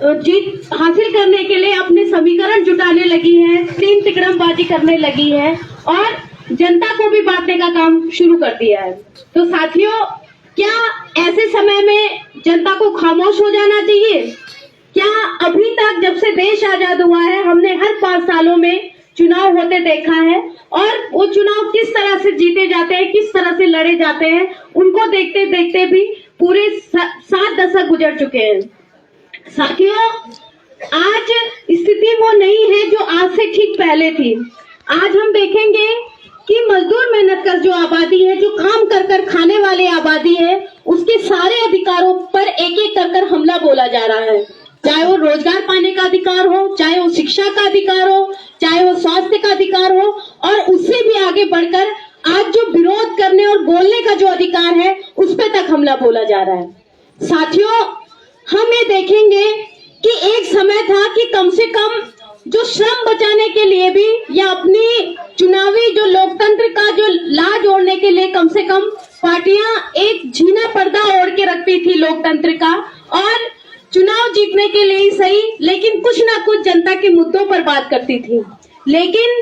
जीत हासिल करने के लिए अपने समीकरण जुटाने लगी है, तीन तिकड़मबाजी करने लगी है और जनता को भी बांटने का काम शुरू कर दिया है। तो साथियों, क्या ऐसे समय में जनता को खामोश हो जाना चाहिए? क्या अभी तक जब से देश आजाद हुआ है हमने हर 5 सालों में चुनाव होते देखा है और वो चुनाव किस तरह से जीते जाते हैं, किस तरह से लड़े जाते हैं, उनको देखते देखते भी पूरे 7 दशक गुजर चुके हैं। साथियों, आज स्थिति वो नहीं है जो आज से ठीक पहले थी। आज हम देखेंगे कि मजदूर मेहनत कर जो आबादी है, जो काम कर कर खाने वाली आबादी है, उसके सारे अधिकारों पर एक एक कर हमला बोला जा रहा है। चाहे वो रोजगार पाने का अधिकार हो, चाहे वो शिक्षा का अधिकार हो, चाहे वो स्वास्थ्य का अधिकार हो, और उससे भी आगे बढ़कर आज जो विरोध करने और बोलने का जो अधिकार है उस पे तक हमला बोला जा रहा है। साथियों, हम ये देखेंगे कि एक समय था कि कम से कम जो श्रम बचाने के लिए भी या अपनी चुनावी जो लोकतंत्र का जो लाज ओढ़ने के लिए कम से कम पार्टियां एक झीना पर्दा ओढ़ के रखती थी लोकतंत्र का, और चुनाव जीतने के लिए ही सही लेकिन कुछ ना कुछ जनता के मुद्दों पर बात करती थी। लेकिन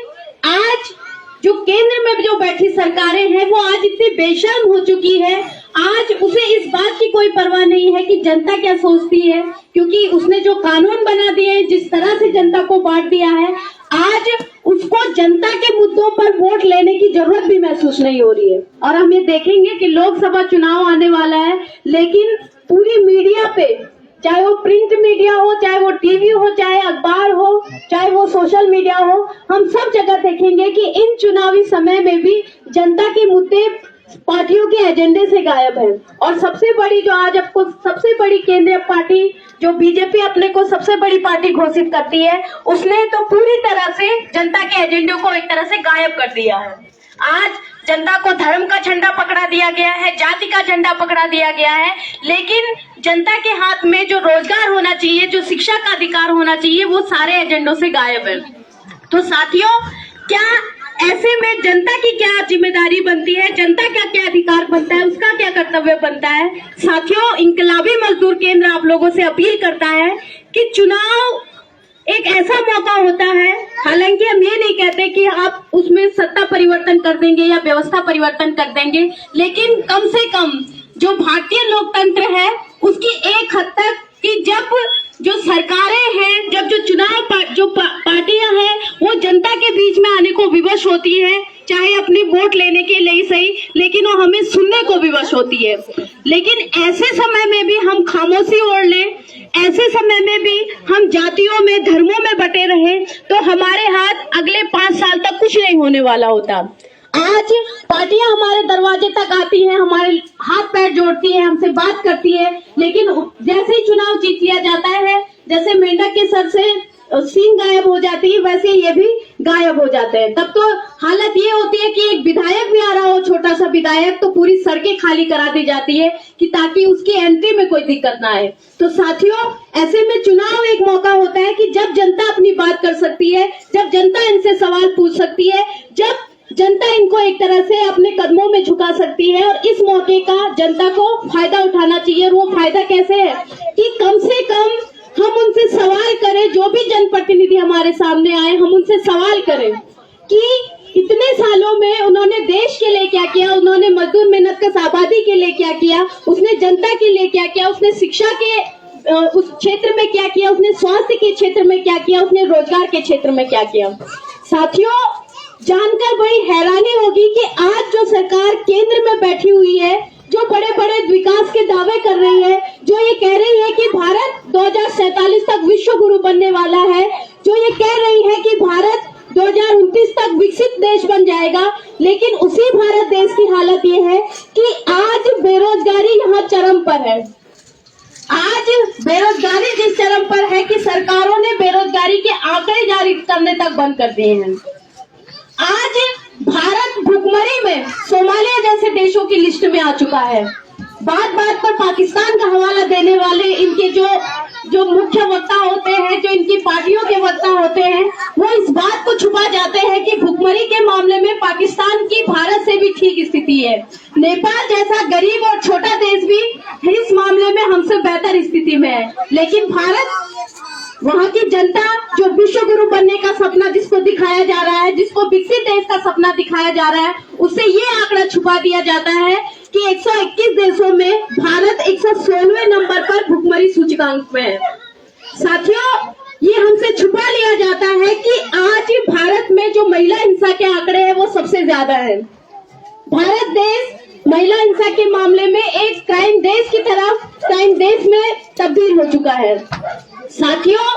आज जो केंद्र में जो बैठी सरकारें हैं वो आज इतनी बेशर्म हो चुकी है, आज उसे इस बात की कोई परवाह नहीं है कि जनता क्या सोचती है, क्योंकि उसने जो कानून बना दिए, जिस तरह से जनता को बांट दिया है, आज उसको जनता के मुद्दों पर वोट लेने की जरूरत भी महसूस नहीं हो रही है। और हम ये देखेंगे कि लोकसभा चुनाव आने वाला है, लेकिन पूरी मीडिया पे, चाहे वो प्रिंट मीडिया हो, चाहे वो टीवी हो, चाहे अखबार हो, चाहे वो सोशल मीडिया हो, हम सब जगह देखेंगे कि इन चुनावी समय में भी जनता के मुद्दे पार्टियों के एजेंडे से गायब है। और सबसे बड़ी जो आज आपको सबसे बड़ी केंद्रीय पार्टी जो बीजेपी अपने को सबसे बड़ी पार्टी घोषित करती है, उसने तो पूरी तरह से जनता के एजेंडे को एक तरह से गायब कर दिया है। आज जनता को धर्म का झंडा पकड़ा दिया गया है, जाति का झंडा पकड़ा दिया गया है, लेकिन जनता के हाथ में जो रोजगार होना चाहिए, जो शिक्षा का अधिकार होना चाहिए, वो सारे एजेंडों से गायब है। तो साथियों, क्या ऐसे में जनता की क्या जिम्मेदारी बनती है, जनता का क्या अधिकार बनता है, उसका क्या कर्तव्य बनता है? साथियों, इंकलाबी मजदूर केंद्र आप लोगों से अपील करता है कि चुनाव एक ऐसा मौका होता है, हालांकि हम ये नहीं कहते कि आप उसमें सत्ता परिवर्तन कर देंगे या व्यवस्था परिवर्तन कर देंगे, लेकिन कम से कम जो भारतीय लोकतंत्र है उसकी एक हद तक कि जब जो सरकारें हैं, जब जो चुनाव पार्टियां हैं वो जनता के बीच में आने को विवश होती है, चाहे अपनी वोट लेने के लिए सही, लेकिन वो हमें सुनने को विवश होती है। लेकिन ऐसे समय में भी हम खामोशी ओढ़ लें, ऐसे समय में भी हम जातियों में, धर्मों में बटे रहे, तो हमारे हाथ अगले 5 साल तक कुछ नहीं होने वाला होता। आज पार्टियां हमारे दरवाजे तक आती हैं, हमारे हाथ पैर जोड़ती हैं, हमसे बात करती है, लेकिन जैसे ही चुनाव जीत लिया जाता है, जैसे मेंढक के सर से सींग गायब हो जाती है, वैसे ये भी गायब हो जाते हैं। तब तो हालत ये होती है कि एक विधायक भी आ रहा हो, छोटा सा विधायक, तो पूरी सड़कें खाली करा दी जाती है कि ताकि उसकी एंट्री में कोई दिक्कत ना आए। तो साथियों, ऐसे में चुनाव एक मौका होता है कि जब जनता अपनी बात कर सकती है, जब जनता इनसे सवाल पूछ सकती है, जब जनता इनको एक तरह से अपने कदमों में झुका सकती है, और इस मौके का जनता को फायदा उठाना चाहिए। और वो फायदा कैसे है कि कम से कम हम उनसे सवाल करें, जो भी जनप्रतिनिधि हमारे सामने आए, हम उनसे सवाल करें कि इतने सालों में उन्होंने देश के लिए क्या किया, उन्होंने मजदूर मेहनत कश आबादी के लिए क्या किया, उसने जनता के लिए क्या किया, उसने शिक्षा के उस क्षेत्र में क्या किया, उसने स्वास्थ्य के क्षेत्र में क्या किया, उसने रोजगार के क्षेत्र में क्या किया। साथियों, जानकर बड़ी हैरानी होगी कि आज जो सरकार केंद्र में बैठी हुई है, जो बड़े बड़े विकास के दावे कर रही है, जो ये कह रही है कि भारत 2047 तक विश्व गुरु बनने वाला है, जो ये कह रही है कि भारत 2029 तक विकसित देश बन जाएगा, लेकिन उसी भारत देश की हालत ये है कि आज बेरोजगारी यहाँ चरम पर है। आज बेरोजगारी जिस चरम पर है कि सरकारों ने बेरोजगारी के आंकड़े जारी करने तक बंद कर दिए हैं। आज भारत भुखमरी में सोमालिया जैसे देशों की लिस्ट में आ चुका है। बात बात पर पाकिस्तान का हवाला देने वाले इनके जो मुख्य वक्ता होते हैं, जो इनकी पार्टियों के वक्ता होते हैं, वो इस बात को छुपा जाते हैं कि भुखमरी के मामले में पाकिस्तान की भारत से भी ठीक स्थिति है। नेपाल जैसा गरीब और छोटा देश भी इस मामले में हमसे बेहतर स्थिति में है, लेकिन भारत वहाँ की जनता जो विश्व गुरु बनने का सपना जिसको दिखाया जा रहा है, जिसको विकसित देश का सपना दिखाया जा रहा है, उससे ये आंकड़ा छुपा दिया जाता है कि 121 देशों में भारत 116वें नंबर पर भुखमरी सूचकांक में है। साथियों, ये हमसे छुपा लिया जाता है कि आज भारत में जो महिला हिंसा के आंकड़े हैं वो सबसे ज्यादा है। भारत देश महिला हिंसा के मामले में एक क्राइम देश की तरफ क्राइम देश में तब्दील हो चुका है। साथियों,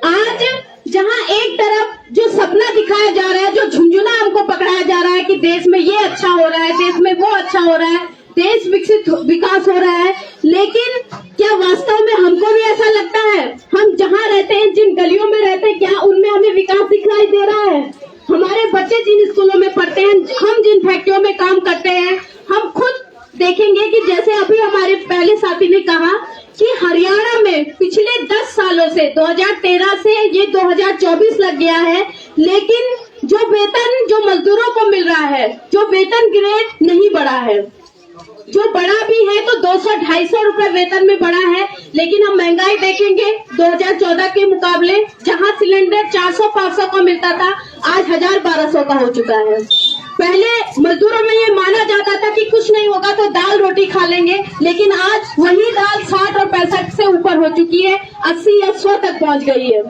आज जहां एक तरफ जो सपना दिखाया जा रहा है, जो झुंझुना हमको पकड़ाया जा रहा है कि देश में ये अच्छा हो रहा है, देश में वो अच्छा हो रहा है, देश विकास हो रहा है, लेकिन क्या वास्तव में हमको भी ऐसा लगता है? हम जहां रहते हैं, जिन गलियों में रहते हैं, क्या उनमें हमें विकास दिखाई दे रहा है? हमारे बच्चे जिन स्कूलों में पढ़ते हैं, हम जिन फैक्ट्रियों में काम करते हैं, हम खुद देखेंगे कि जैसे अभी हमारे पहले साथी ने कहा कि हरियाणा में पिछले 10 सालों से 2013 से ये 2024 लग गया है, लेकिन जो वेतन जो मजदूरों को मिल रहा है, जो वेतन ग्रेड नहीं बढ़ा है, जो बड़ा भी है तो 200-250 रुपए वेतन में बढ़ा है, लेकिन हम महंगाई देखेंगे 2014 के मुकाबले जहां सिलेंडर 400-500 का मिलता था, आज 1000-1200 का हो चुका है। पहले मजदूरों में ये माना जाता था कि कुछ नहीं होगा तो दाल रोटी खा लेंगे, लेकिन आज वही दाल 60 और 65 से ऊपर हो चुकी है, 80 या 100 तक पहुंच गई है।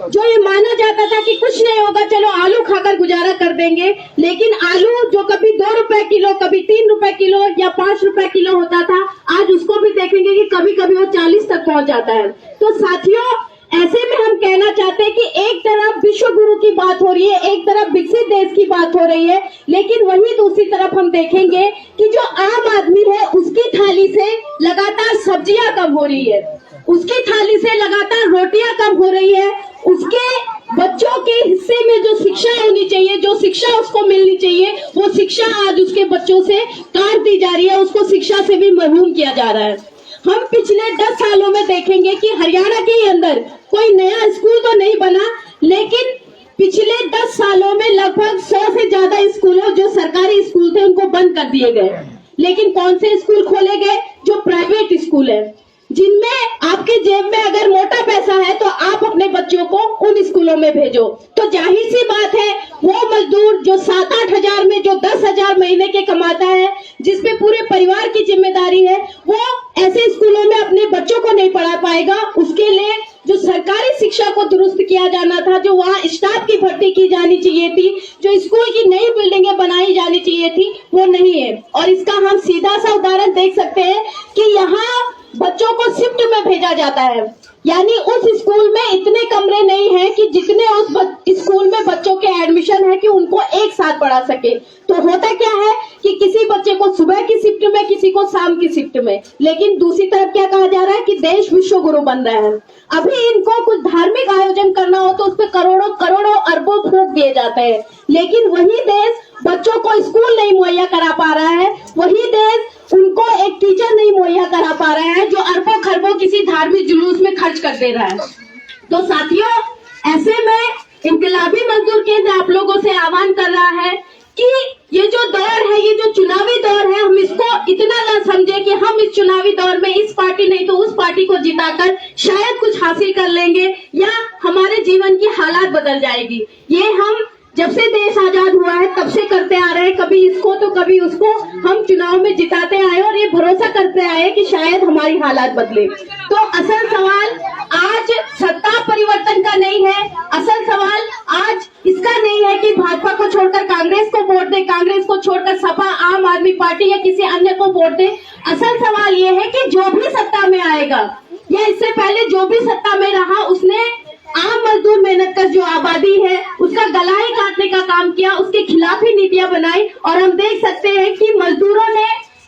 जो ये माना जाता था कि कुछ नहीं होगा, चलो आलू खाकर गुजारा कर देंगे, लेकिन आलू जो कभी 2 रुपए किलो, कभी 3 रुपए किलो या 5 रुपए किलो होता था, आज उसको भी देखेंगे कि कभी कभी वो 40 तक पहुंच जाता है। तो साथियों, ऐसे में हम कहना चाहते हैं कि एक तरफ विश्व गुरु की बात हो रही है, एक तरफ विकसित देश की बात हो रही है, लेकिन वहीं दूसरी तरफ हम देखेंगे कि जो आम आदमी है उसकी थाली से लगातार सब्जियां कम हो रही है, उसकी थाली से लगातार रोटियां कम हो रही है, उसके बच्चों के हिस्से में जो शिक्षा होनी चाहिए, जो शिक्षा उसको मिलनी चाहिए, वो शिक्षा आज उसके बच्चों से काट दी जा रही है, उसको शिक्षा से भी महरूम किया जा रहा है। हम पिछले 10 सालों में देखेंगे कि हरियाणा के अंदर कोई नया स्कूल तो नहीं बना, लेकिन पिछले 10 सालों में लगभग 100 से ज्यादा स्कूलों जो सरकारी स्कूल थे उनको बंद कर दिए गए। लेकिन कौन से स्कूल खोले गए? जो प्राइवेट स्कूल है, जिनमें आपके जेब में अगर मोटा पैसा है तो आप अपने बच्चों को उन स्कूलों में भेजो। तो जाहिर सी बात है, वो मजदूर जो 7-8 हजार में जो 10,000 महीने के कमाता है, जिसपे पूरे परिवार की जिम्मेदारी है, वो ऐसे स्कूलों में अपने बच्चों को नहीं पढ़ा पाएगा। उसके लिए जो सरकारी शिक्षा को दुरुस्त किया जाना था, जो वहाँ स्टाफ की भर्ती की जानी चाहिए थी, जो स्कूल की नई बिल्डिंगें बनाई जानी चाहिए थी, वो नहीं है। और इसका हम सीधा सा उदाहरण देख सकते हैं कि यहाँ बच्चों को शिफ्ट में भेजा जाता है, यानी उस स्कूल में इतने कमरे नहीं हैं कि जितने उस स्कूल में बच्चों के एडमिशन है कि उनको एक साथ पढ़ा सके। तो होता क्या है कि किसी बच्चे को सुबह की शिफ्ट में, किसी को शाम की शिफ्ट में। लेकिन दूसरी तरफ क्या कहा जा रहा है कि देश विश्व गुरु बन रहा है। अभी इनको कुछ धार्मिक आयोजन करना हो तो उस पर करोड़ों अरबों फूंक दिए जाते हैं, लेकिन वही देश बच्चों को स्कूल नहीं मुहैया करा पा रहा है, वही देश उनको एक टीचर नहीं मुहैया करा पा रहा है, जो अरबों खरबों किसी धार्मिक जुलूस में खर्च कर दे रहा है। तो साथियों, ऐसे में इनकलाबी मजदूर केंद्र आप लोगों से आह्वान कर रहा है कि ये जो दौर है, ये जो चुनावी दौर है, हम इसको इतना ना समझे कि हम इस चुनावी दौर में इस पार्टी नहीं तो उस पार्टी को जिताकर शायद कुछ हासिल कर लेंगे या हमारे जीवन की हालात बदल जाएगी। ये हम जब से देश आजाद हुआ है तब से करते आ रहे हैं, कभी इसको तो कभी उसको हम चुनाव में जिताते आए और ये भरोसा करते आए कि शायद हमारी हालात बदले। तो असल सवाल आज सत्ता परिवर्तन का नहीं है, असल सवाल आज इसका नहीं है कि भाजपा को छोड़कर कांग्रेस को वोट दे, कांग्रेस को छोड़कर सपा, आम आदमी पार्टी या किसी अन्य को वोट दे। असल सवाल ये है कि जो भी सत्ता में आएगा या इससे पहले जो भी सत्ता में रहा, उसने आम मजदूर मेहनत कर जो आबादी है उसका गला ही काटने का काम किया, उसके खिलाफ ही नीतियां बनाई। और हम देख सकते हैं कि मजदूरों ने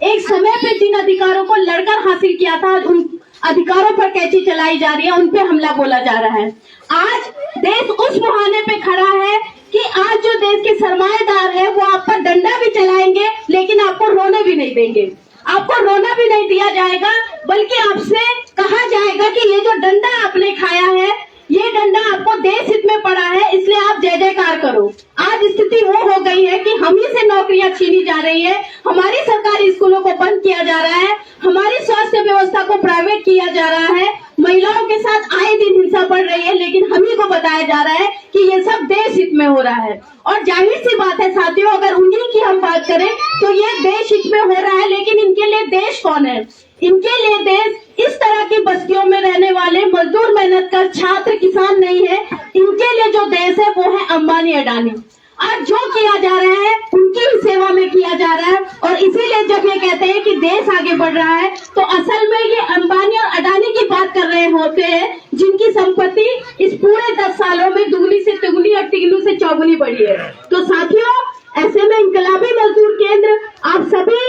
एक समय पे जिन अधिकारों को लड़कर हासिल किया था, उन अधिकारों पर कैंची चलाई जा रही है, उन पे हमला बोला जा रहा है। आज देश उस मुहाने पे खड़ा है कि आज जो देश के सरमाएदार है वो आप पर डंडा भी चलाएंगे, लेकिन आपको रोने भी नहीं देंगे। आपको रोना भी नहीं दिया जाएगा, बल्कि आपसे कहा जाएगा कि ये जो डंडा आपने खाया है, ये डंडा आपको देश हित में पड़ा है, इसलिए आप जय जयकार करो। आज स्थिति वो हो गई है कि हम ही से नौकरियां छीनी जा रही है, हमारी सरकारी स्कूलों को बंद किया जा रहा है, हमारी स्वास्थ्य व्यवस्था को प्राइवेट किया जा रहा है, महिलाओं के साथ आए दिन हिंसा व्यवस्था बढ़ रही है, लेकिन हम ही को बताया जा रहा है कि ये सब देश हित में हो रहा है। और जाहिर सी बात है साथियों, अगर उन्हीं की हम बात करें तो ये देश हित में हो रहा है, लेकिन इनके लिए देश कौन है? इनके लिए देश इस तरह की बस्तियों में रहने वाले मजदूर, मेहनत कर छात्र, किसान नहीं है। इनके लिए जो देश है वो है अंबानी, अडानी। आज जो किया जा रहा है उनकी ही सेवा में किया जा रहा है। और इसीलिए जब ये कहते हैं कि देश आगे बढ़ रहा है, तो असल में ये अंबानी और अडानी की बात कर रहे होते हैं, जिनकी संपत्ति इस पूरे 10 सालों में दुगनी से तिगुनी और तिगुनी से चौगुनी बढ़ी है। तो साथियों, ऐसे में इनकलाबी मजदूर केंद्र आप सभी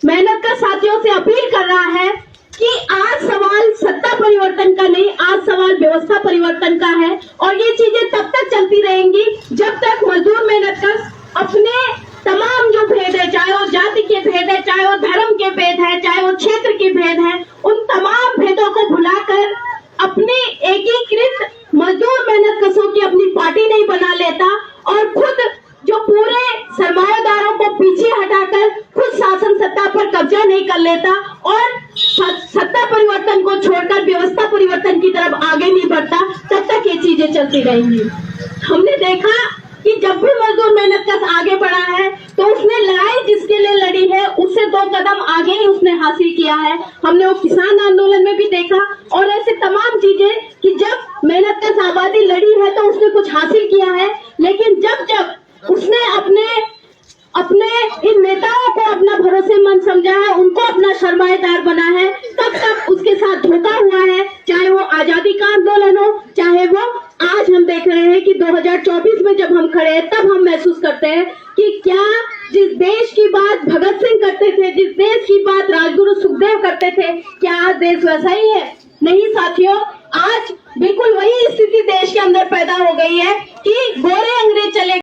मेहनत कर साथियों से अपील कर रहा है कि आज सवाल सत्ता परिवर्तन का नहीं, आज सवाल व्यवस्था परिवर्तन का है। और ये चीजें तब तक चलती रहेंगी जब तक मजदूर मेहनत कर अपने तमाम जो भेद है, चाहे वो जाति के भेद है, चाहे वो धर्म के भेद है, चाहे वो क्षेत्र के भेद है, उन तमाम भेदों को भुलाकर अपनी एकीकृत मजदूर मेहनत कशों की अपनी पार्टी नहीं बना लेता और खुद जो पूरे सरमायादारों को पीछे हटाकर खुद शासन सत्ता पर कब्जा नहीं कर लेता और सत्ता परिवर्तन को छोड़कर व्यवस्था परिवर्तन की तरफ आगे नहीं बढ़ता, तब तक ये चीजें चलती रहेंगी। हमने देखा कि जब भी मजदूर मेहनत का आगे बढ़ा है तो उसने लड़ाई जिसके लिए लड़ी है उससे 2 कदम आगे ही उसने हासिल किया है। हमने वो किसान आंदोलन में भी देखा और ऐसे तमाम चीजें कि जब मेहनत का आबादी लड़ी है तो उसने कुछ हासिल किया है, लेकिन जब उसने अपने इन नेताओं को अपना भरोसेमंद समझा है, उनको अपना सरमाएदार बना है, तब तक उसके साथ धोखा हुआ है। चाहे वो आजादी का आंदोलन हो, चाहे वो आज हम देख रहे हैं कि 2024 में जब हम खड़े हैं तब हम महसूस करते हैं कि क्या जिस देश की बात भगत सिंह करते थे, जिस देश की बात राजगुरु सुखदेव करते थे, क्या आज देश वैसा ही है? नहीं साथियों, आज बिल्कुल वही स्थिति देश के अंदर पैदा हो गई है कि